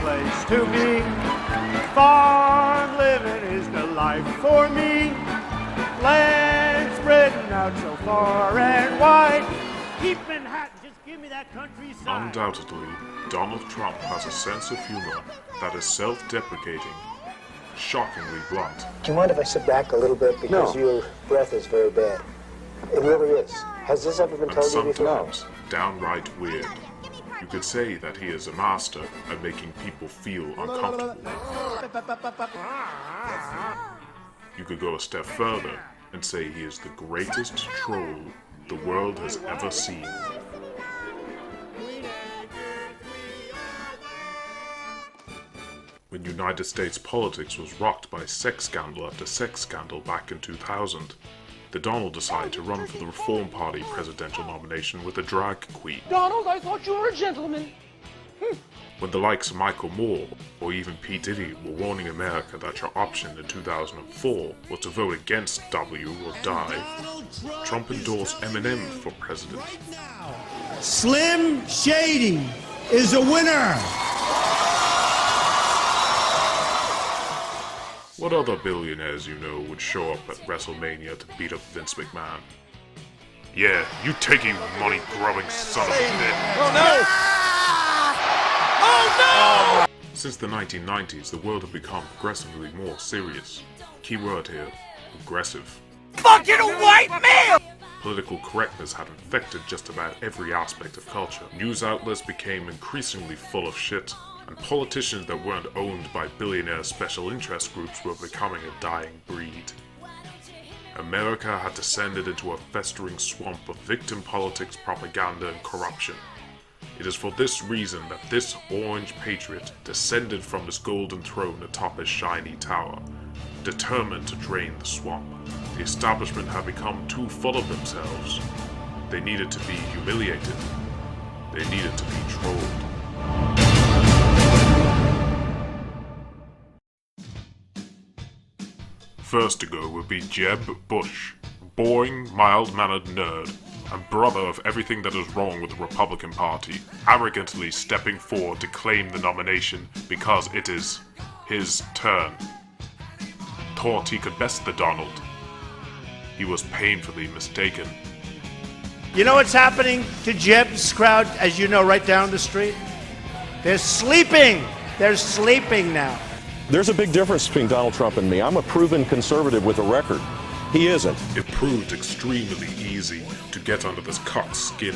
place to be. Farm living is the life for me. Land spreading out so far and wide. Keep Manhattan, just give me that countryside. Undoubtedly, Donald Trump has a sense of humor that is self-deprecating, shockingly blunt. Do you mind if I sit back a little bit? Because your breath is very bad. It really is. Has this ever been told you before? Sometimes downright weird. You could say that he is a master at making people feel uncomfortable. You could go a step further and say he is the greatest troll the world has ever seen. When United States politics was rocked by sex scandal after sex scandal back in 2000, the Donald decided to run for the Reform Party presidential nomination with a drag queen. Donald, I thought you were a gentleman. When the likes of Michael Moore or even P. Diddy were warning America that your option in 2004 was to vote against W or die, Trump endorsed Eminem for president. Slim Shady is a winner. What other billionaires you know would show up at WrestleMania to beat up Vince McMahon? Yeah, you taking money-grubbing son of a bitch. Oh no! Oh no! Since the 1990s, the world had become progressively more serious. Keyword here, aggressive. Fucking a white male! Political correctness had infected just about every aspect of culture. News outlets became increasingly full of shit, and politicians that weren't owned by billionaire special interest groups were becoming a dying breed. America had descended into a festering swamp of victim politics, propaganda, and corruption. It is for this reason that this orange patriot descended from his golden throne atop his shiny tower, determined to drain the swamp. The establishment had become too full of themselves. They needed to be humiliated. They needed to be trolled. First to go would be Jeb Bush, boring, mild-mannered nerd, and brother of everything that is wrong with the Republican Party, arrogantly stepping forward to claim the nomination because it is his turn. Thought he could best the Donald. He was painfully mistaken. You know what's happening to Jeb's crowd, as you know, right down the street? They're sleeping. They're sleeping now. There's a big difference between Donald Trump and me. I'm a proven conservative with a record. He isn't. It proved extremely easy to get under this cock's skin.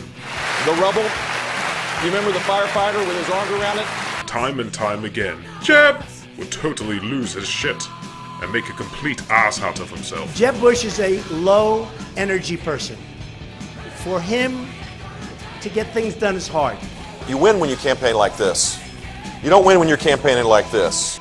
The rubble, you remember the firefighter with his arms around it? Time and time again, Jeb would totally lose his shit and make a complete ass out of himself. Jeb Bush is a low energy person. For him to get things done is hard. You win when you campaign like this. You don't win when you're campaigning like this.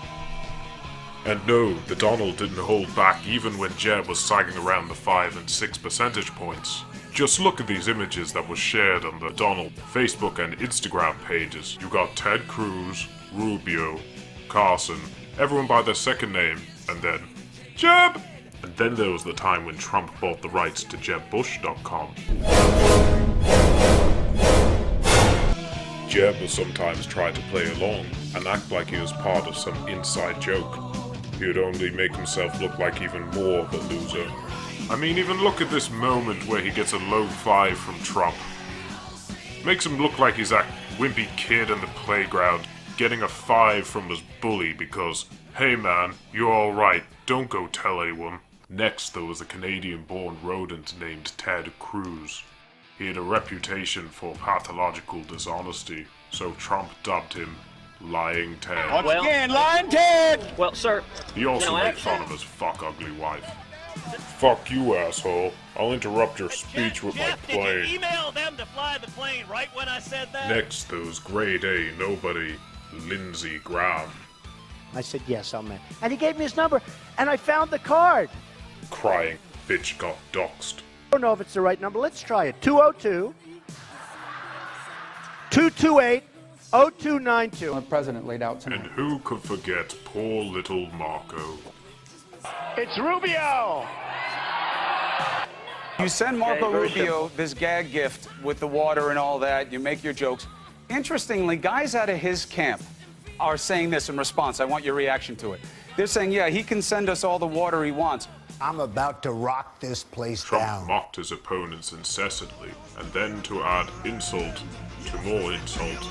And no, the Donald didn't hold back even when Jeb was sagging around the 5 and 6 percentage points. Just look at these images that were shared on the Donald Facebook and Instagram pages. You got Ted Cruz, Rubio, Carson, everyone by their second name, and then Jeb! And then there was the time when Trump bought the rights to JebBush.com. Jeb would sometimes try to play along and act like he was part of some inside joke. He would only make himself look like even more of a loser. I mean, even look at this moment where he gets a low 5 from Trump. Makes him look like he's that wimpy kid in the playground, getting a 5 from his bully because, hey man, you're alright, don't go tell anyone. Next, there was a Canadian-born rodent named Ted Cruz. He had a reputation for pathological dishonesty, so Trump dubbed him Lying Ted. Once again, Lying Ted! Well, sir. He also made fun of his fuck-ugly wife. Fuck you, asshole. I'll interrupt your speech with my plane. Did you email them to fly the plane right when I said that? Next, there was grade A nobody, Lindsey Graham. I said, yes, I'll make. And he gave me his number, and I found the card. Crying bitch got doxxed. I don't know if it's the right number. Let's try it. 202-228-0292. The president laid out tonight. And who could forget poor little Marco? It's Rubio! You send Marco Rubio this gag gift with the water and all that. You make your jokes. Interestingly, guys out of his camp are saying this in response. I want your reaction to it. They're saying, yeah, he can send us all the water he wants. I'm about to rock this place Trump down. mocked his opponents incessantly, and then to add insult to more insult,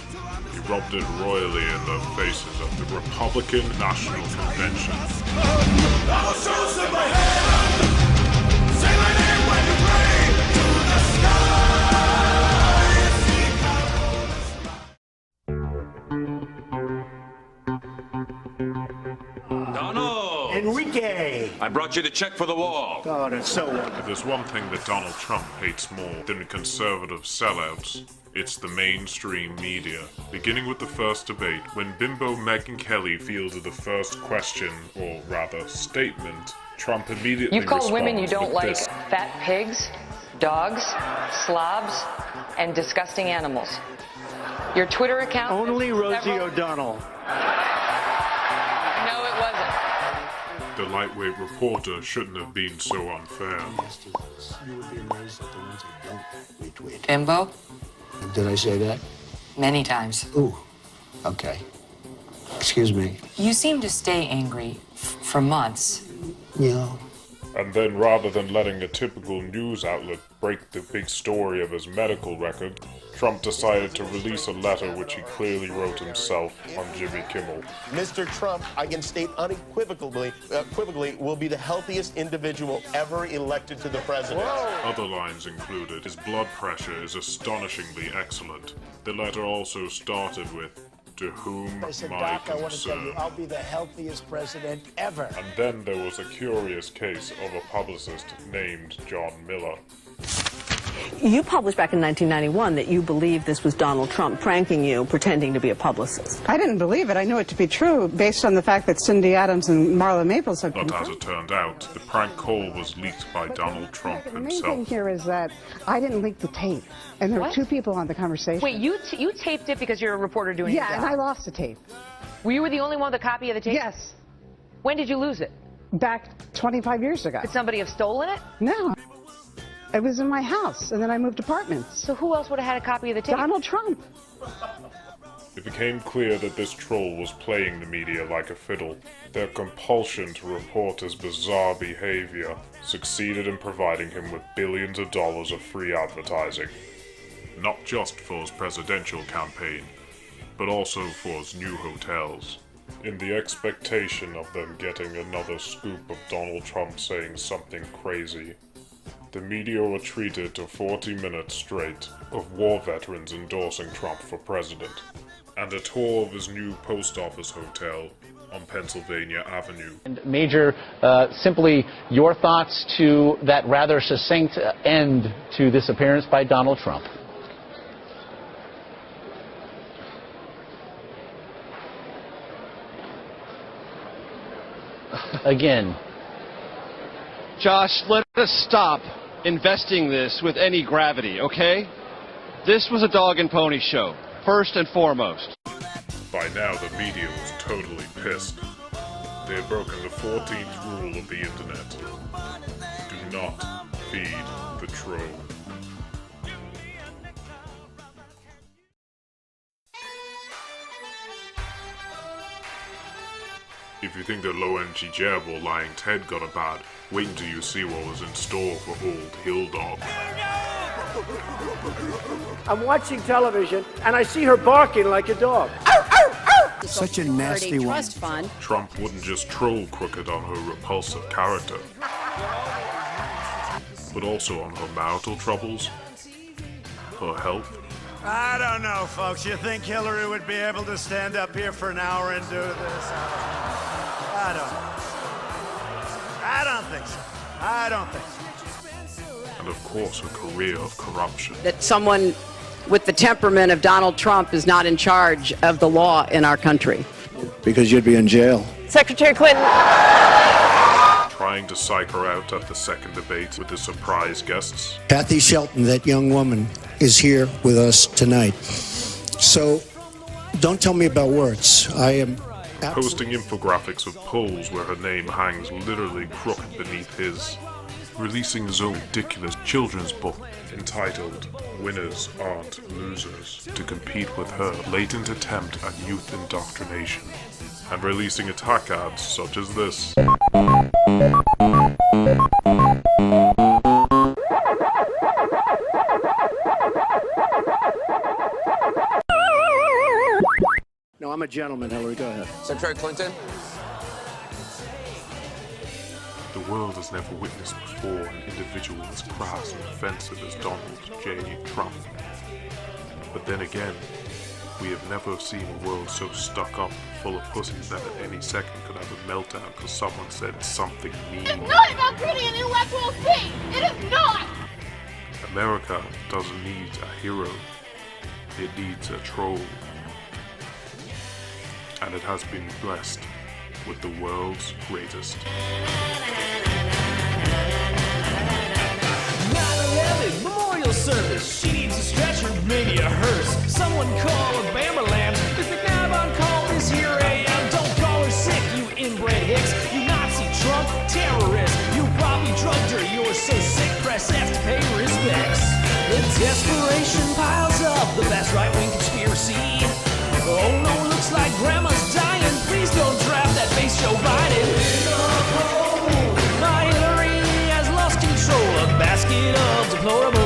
he rubbed it royally in the faces of the Republican National Convention. Enrique! I brought you the check for the wall. Oh, that's so wonderful. If there's one thing that Donald Trump hates more than conservative sellouts, it's the mainstream media. Beginning with the first debate, when bimbo Megyn Kelly fielded the first question, or rather statement, Trump immediately You've called women you responds don't with like this. fat pigs, dogs, slobs, and disgusting animals. Your Twitter account... Only Rosie O'Donnell. No, it wasn't. The lightweight reporter shouldn't have been so unfair. You would be amazed at the ones I don't retweet. Bimbo? Did I say that? Many times. Ooh. Okay. Excuse me. You seem to stay angry for months. Yeah. And then, rather than letting a typical news outlet break the big story of his medical record, Trump decided to release a letter which he clearly wrote himself on Jimmy Kimmel. Mr. Trump, I can state unequivocally, will be the healthiest individual ever elected to the presidency. Other lines included, his blood pressure is astonishingly excellent. The letter also started with, "To whom I said, my Doc, I want to tell you, concern." I'll be the healthiest president ever. And then there was a curious case of a publicist named John Miller. You published back in 1991 that you believed this was Donald Trump pranking you, pretending to be a publicist. I didn't believe it. I knew it to be true based on the fact that Cindy Adams and Marla Maples had But confirmed. as it turned out, the prank call was leaked by Donald Trump The main himself. thing here is that I didn't leak the tape, and there were two people on the conversation. Wait, you taped it because you're a reporter doing your Yeah, job? and I lost the tape. Were you the only one with a copy of the tape? Yes. When did you lose it? Back 25 years ago. Could somebody have stolen it? No. It was in my house, and then I moved apartments. So who else would have had a copy of the tape? Donald Trump. It became clear that this troll was playing the media like a fiddle. Their compulsion to report his bizarre behavior succeeded in providing him with billions of dollars of free advertising. Not just for his presidential campaign, but also for his new hotels. In the expectation of them getting another scoop of Donald Trump saying something crazy, the media were treated to 40 minutes straight of war veterans endorsing Trump for president, and a tour of his new post office hotel on Pennsylvania Avenue. And Major, simply your thoughts to that rather succinct end to this appearance by Donald Trump. Again. Josh, let us stop investing this with any gravity, okay? This was a dog and pony show, first and foremost. By now, the media was totally pissed. They had broken the 14th rule of the internet. Do not feed the troll. If you think the low-energy jab or lying Ted got a bad, wait until you see what was in store for old Hill Dog. I'm watching television, and I see her barking like a dog. Such a nasty one. Trump wouldn't just troll Crooked on her repulsive character, but also on her marital troubles, her health. I don't know, folks. You think Hillary would be able to stand up here for an hour and do this? I don't think so. I don't think so. And of course, a career of corruption. That someone with the temperament of Donald Trump is not in charge of the law in our country. Because you'd be in jail. Secretary Clinton. Trying to psych her out at the second debate with the surprise guests. Kathy Shelton, that young woman, is here with us tonight. So, don't tell me about words. I am posting infographics of polls where her name hangs literally crooked beneath his. releasing his own ridiculous children's book entitled Winners Aren't Losers to compete with her blatant attempt at youth indoctrination, and releasing attack ads such as this. No, I'm a gentleman, Hillary. Go ahead. Secretary Clinton? The world has never witnessed before an individual as crass and offensive as Donald J. Trump. But then again, we have never seen a world so stuck up and full of pussies that at any second could have a meltdown because someone said something mean. It's not about gritty and intellectual speed! It is not! America doesn't need a hero, it needs a troll. And it has been blessed with the world's greatest. 9/11 memorial service. She needs a stretcher, maybe a hearse. Someone call a Bamberland. If the guy on call is here AM, don't call her sick, you inbred hicks. You Nazi Trump terrorist. You probably drugged her. You're so sick, press F to pay respects. The desperation piles up. The best right-wing conspiracy. Oh no, looks like grandma's dying. Please don't draft that face Joe Biden. My Hillary has lost control. A basket of deplorable